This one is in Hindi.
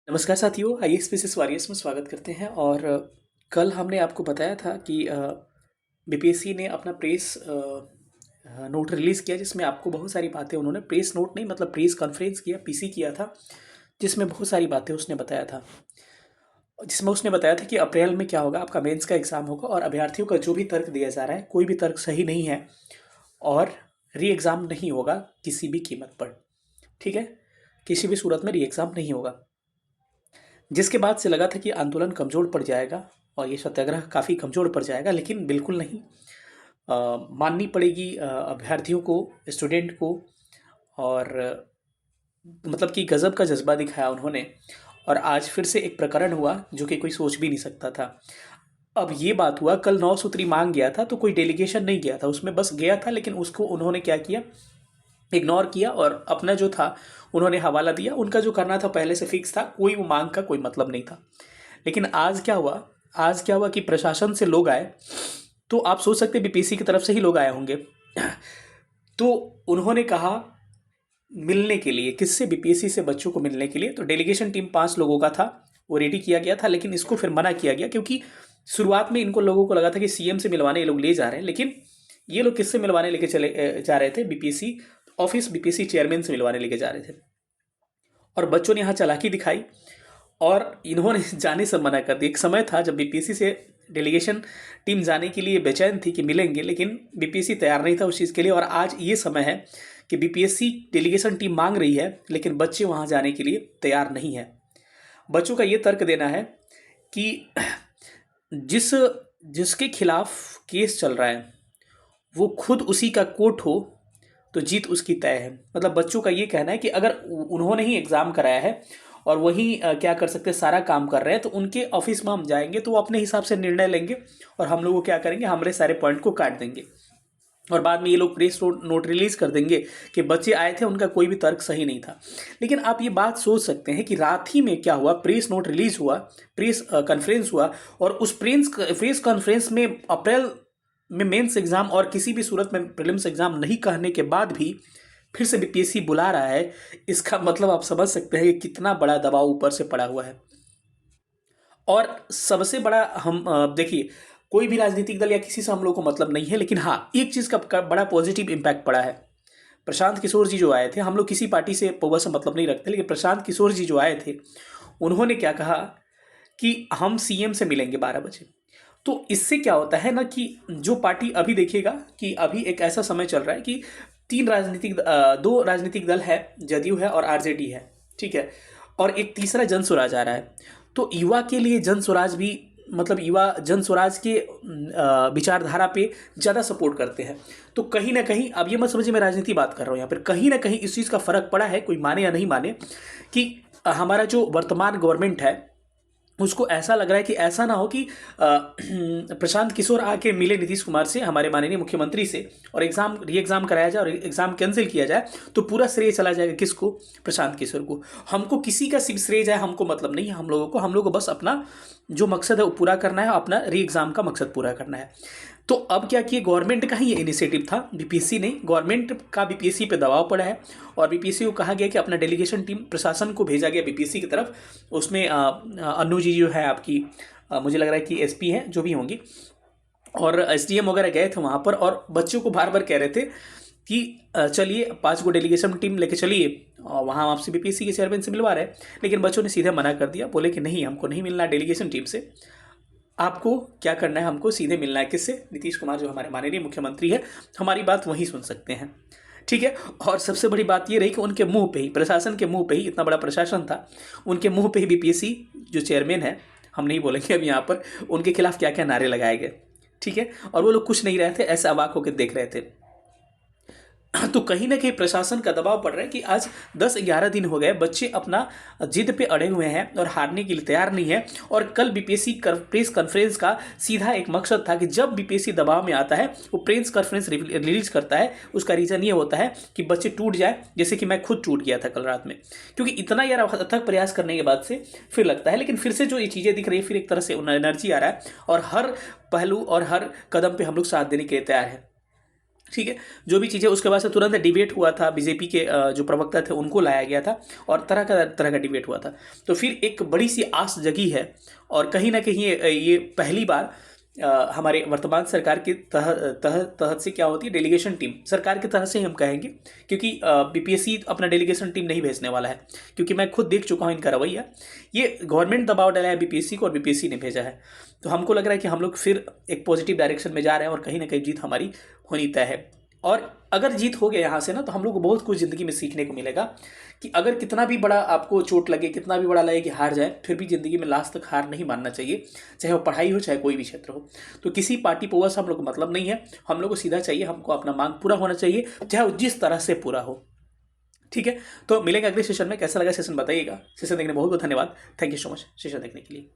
नमस्कार साथियों, आइए स्पेसिस वॉरियर्स में स्वागत करते हैं। और कल हमने आपको बताया था कि बीपीएससी ने अपना प्रेस नोट रिलीज़ किया, जिसमें आपको बहुत सारी बातें उन्होंने प्रेस नोट नहीं मतलब प्रेस कॉन्फ्रेंस किया, पीसी किया था, जिसमें बहुत सारी बातें उसने बताया था। जिसमें उसने बताया था कि अप्रैल में क्या होगा, आपका मेंस का एग्ज़ाम होगा और अभ्यर्थियों का जो भी तर्क दिया जा रहा है कोई भी तर्क सही नहीं है और री एग्ज़ाम नहीं होगा किसी भी कीमत पर। ठीक है, किसी भी सूरत में री एग्ज़ाम नहीं होगा। जिसके बाद से लगा था कि आंदोलन कमज़ोर पड़ जाएगा और ये सत्याग्रह काफ़ी कमज़ोर पड़ जाएगा, लेकिन बिल्कुल नहीं। माननी पड़ेगी अभ्यर्थियों को, स्टूडेंट को। और मतलब कि गज़ब का जज्बा दिखाया उन्होंने। और आज फिर से एक प्रकरण हुआ जो कि कोई सोच भी नहीं सकता था। अब ये बात हुआ, कल 9 सूत्री मांग गया था तो कोई डेलीगेशन नहीं गया था, उसमें बस गया था, लेकिन उसको उन्होंने क्या किया, इग्नोर किया और अपना जो था उन्होंने हवाला दिया। उनका जो करना था पहले से फिक्स था, कोई वो मांग का कोई मतलब नहीं था। लेकिन आज क्या हुआ कि प्रशासन से लोग आए, तो आप सोच सकते बीपीएससी की तरफ से ही लोग आए होंगे। तो उन्होंने कहा मिलने के लिए, किससे, बीपीएससी से बच्चों को मिलने के लिए। तो डेलीगेशन टीम 5 लोगों का था, वो रेडी किया गया था, लेकिन इसको फिर मना किया गया क्योंकि शुरुआत में इनको लोगों को लगा था कि सीएम से मिलवाने ये लोग ले जा रहे हैं, लेकिन ये लोग किससे मिलवाने लेके चले जा रहे थे, बीपीएससी ऑफिस, बीपीएससी चेयरमैन से मिलवाने लेके जा रहे थे। और बच्चों ने यहाँ चालाकी दिखाई और इन्होंने जाने से मना कर दिया। एक समय था जब बीपीएससी से डेलीगेशन टीम जाने के लिए बेचैन थी कि मिलेंगे, लेकिन बीपीएससी तैयार नहीं था उस चीज़ के लिए। और आज ये समय है कि बीपीएससी डेलीगेशन टीम मांग रही है, लेकिन बच्चे वहाँ जाने के लिए तैयार नहीं है। बच्चों का ये तर्क देना है कि जिस जिसके खिलाफ केस चल रहा है वो खुद उसी का कोर्ट हो तो जीत उसकी तय है। मतलब बच्चों का ये कहना है कि अगर उन्होंने ही एग्ज़ाम कराया है और वही क्या कर सकते हैं, सारा काम कर रहे हैं, तो उनके ऑफिस में हम जाएंगे तो वो अपने हिसाब से निर्णय लेंगे और हम लोग क्या करेंगे, हमारे सारे पॉइंट को काट देंगे। और बाद में ये लोग प्रेस नोट रिलीज कर देंगे कि बच्चे आए थे, उनका कोई भी तर्क सही नहीं था। लेकिन आप ये बात सोच सकते हैं कि रात ही में क्या हुआ, प्रेस नोट रिलीज हुआ, प्रेस कॉन्फ्रेंस हुआ, और उस प्रेस कॉन्फ्रेंस में अप्रैल में मेंस एग्जाम और किसी भी सूरत में प्रीलिम्स एग्जाम नहीं कहने के बाद भी फिर से बीपीएससी बुला रहा है। इसका मतलब आप समझ सकते हैं कि कितना बड़ा दबाव ऊपर से पड़ा हुआ है। और सबसे बड़ा, हम देखिए, कोई भी राजनीतिक दल या किसी से हम लोग को मतलब नहीं है, लेकिन हाँ, एक चीज़ का बड़ा पॉजिटिव इम्पैक्ट पड़ा है। प्रशांत किशोर जी जो आए थे, हम लोग किसी पार्टी से पौवा से मतलब नहीं रखते, लेकिन प्रशांत किशोर जी जो आए थे उन्होंने क्या कहा कि हम सीएम से मिलेंगे 12 बजे। तो इससे क्या होता है ना कि जो पार्टी, अभी देखिएगा कि अभी एक ऐसा समय चल रहा है कि दो राजनीतिक दल है, जदयू है और आरजेडी है, ठीक है, और एक तीसरा जन स्वराज आ रहा है। तो युवा के लिए जन स्वराज भी, मतलब युवा जन स्वराज के विचारधारा पे ज़्यादा सपोर्ट करते हैं। तो कहीं ना कहीं, अब ये मत समझिए मैं राजनीति बात कर रहा हूँ यहाँ पर, कहीं ना कहीं इस चीज़ का फर्क पड़ा है, कोई माने या नहीं माने, कि हमारा जो वर्तमान गवर्नमेंट है उसको ऐसा लग रहा है कि ऐसा ना हो कि प्रशांत किशोर आके मिले नीतीश कुमार से, हमारे माननीय मुख्यमंत्री से, और री एग्ज़ाम कराया जाए और एग्ज़ाम कैंसिल किया जाए, तो पूरा श्रेय चला जाएगा किसको, प्रशांत किशोर को। हमको किसी का श्रेय जाए हमको मतलब नहीं है, हम लोगों को बस अपना जो मकसद है वो पूरा करना है, अपना री एग्ज़ाम का मकसद पूरा करना है। तो अब क्या किए, गवर्नमेंट का ही ये इनिशिएटिव था, बीपीएससी नहीं, गवर्नमेंट का बीपीएससी पे दबाव पड़ा है और बीपीएससी को कहा गया कि अपना डेलीगेशन टीम, प्रशासन को भेजा गया बीपीएससी की तरफ। उसमें अन्नू जी जो है आपकी, मुझे लग रहा है कि एसपी हैं, जो भी होंगी, और एसडीएम वगैरह गए थे वहाँ पर और बच्चों को बार बार कह रहे थे कि चलिए 5 गो डेलीगेशन टीम लेके चलिए, वहाँ आपसे बीपीएससी के चेयरमैन से मिलवा रहे हैं। लेकिन बच्चों ने सीधे मना कर दिया, बोले कि नहीं, हमको नहीं मिलना डेलीगेशन टीम से, आपको क्या करना है, हमको सीधे मिलना है किससे, नीतीश कुमार जो हमारे माननीय मुख्यमंत्री है, हमारी बात वहीं सुन सकते हैं। ठीक है। और सबसे बड़ी बात ये रही कि उनके मुंह पे ही, प्रशासन के मुंह पे ही, इतना बड़ा प्रशासन था, उनके मुंह पे ही बीपीएससी जो चेयरमैन है, हम नहीं बोलेंगे अब यहाँ पर, उनके खिलाफ क्या क्या नारे लगाए गए। ठीक है। और वो लोग कुछ नहीं रहे थे, ऐसे अवाक होकर देख रहे थे। तो कहीं ना कहीं प्रशासन का दबाव पड़ रहा है कि आज 10-11 दिन हो गए, बच्चे अपना जिद पे अड़े हुए हैं और हारने के लिए तैयार नहीं है। और कल बीपीएससी प्रेस कॉन्फ्रेंस का सीधा एक मकसद था कि जब बीपीएससी दबाव में आता है, वो प्रेस कॉन्फ्रेंस रिलीज करता है, उसका रीज़न ये होता है कि बच्चे टूट जाए, जैसे कि मैं खुद टूट गया था कल रात में। क्योंकि इतना यार अथक प्रयास करने के बाद से फिर लगता है, लेकिन फिर से जो ये चीज़ें दिख रही है, फिर एक तरह से एनर्जी आ रहा है और हर पहलू और हर कदम पर हम लोग साथ देने के लिए तैयार हैं। ठीक है, जो भी चीज़ें उसके बाद से तुरंत डिबेट हुआ था, बीजेपी के जो प्रवक्ता थे उनको लाया गया था और तरह का डिबेट हुआ था। तो फिर एक बड़ी सी आस जगी है और कहीं ना कहीं ये पहली बार हमारे वर्तमान सरकार के तहत से क्या होती है, डेलीगेशन टीम सरकार की तरह से ही हम कहेंगे, क्योंकि बीपीएससी अपना डेलीगेशन टीम नहीं भेजने वाला है, क्योंकि मैं खुद देख चुका हूँ इनका रवैया। ये गवर्नमेंट दबाव डाला है बीपीएससी को और बीपीएससी ने भेजा है। तो हमको लग रहा है कि हम लोग फिर एक पॉजिटिव डायरेक्शन में जा रहे हैं और कहीं ना कहीं जीत हमारी होनी तय है। और अगर जीत हो गया यहाँ से ना, तो हम लोग को बहुत कुछ ज़िंदगी में सीखने को मिलेगा कि अगर कितना भी बड़ा आपको चोट लगे, कितना भी बड़ा लगे कि हार जाए, फिर भी ज़िंदगी में लास्ट तक हार नहीं मानना चाहिए, चाहे वो पढ़ाई हो चाहे कोई भी क्षेत्र हो। तो किसी पार्टी पौवा से हम लोग को मतलब नहीं है, हम लोग को सीधा चाहिए, हमको अपना मांग पूरा होना चाहिए, चाहे वो जिस तरह से पूरा हो। ठीक है, तो मिलेंगे अगले सेशन में। कैसा लगा सेशन बताइएगा। सेशन देखने बहुत बहुत धन्यवाद। Thank you so much session देखने के लिए।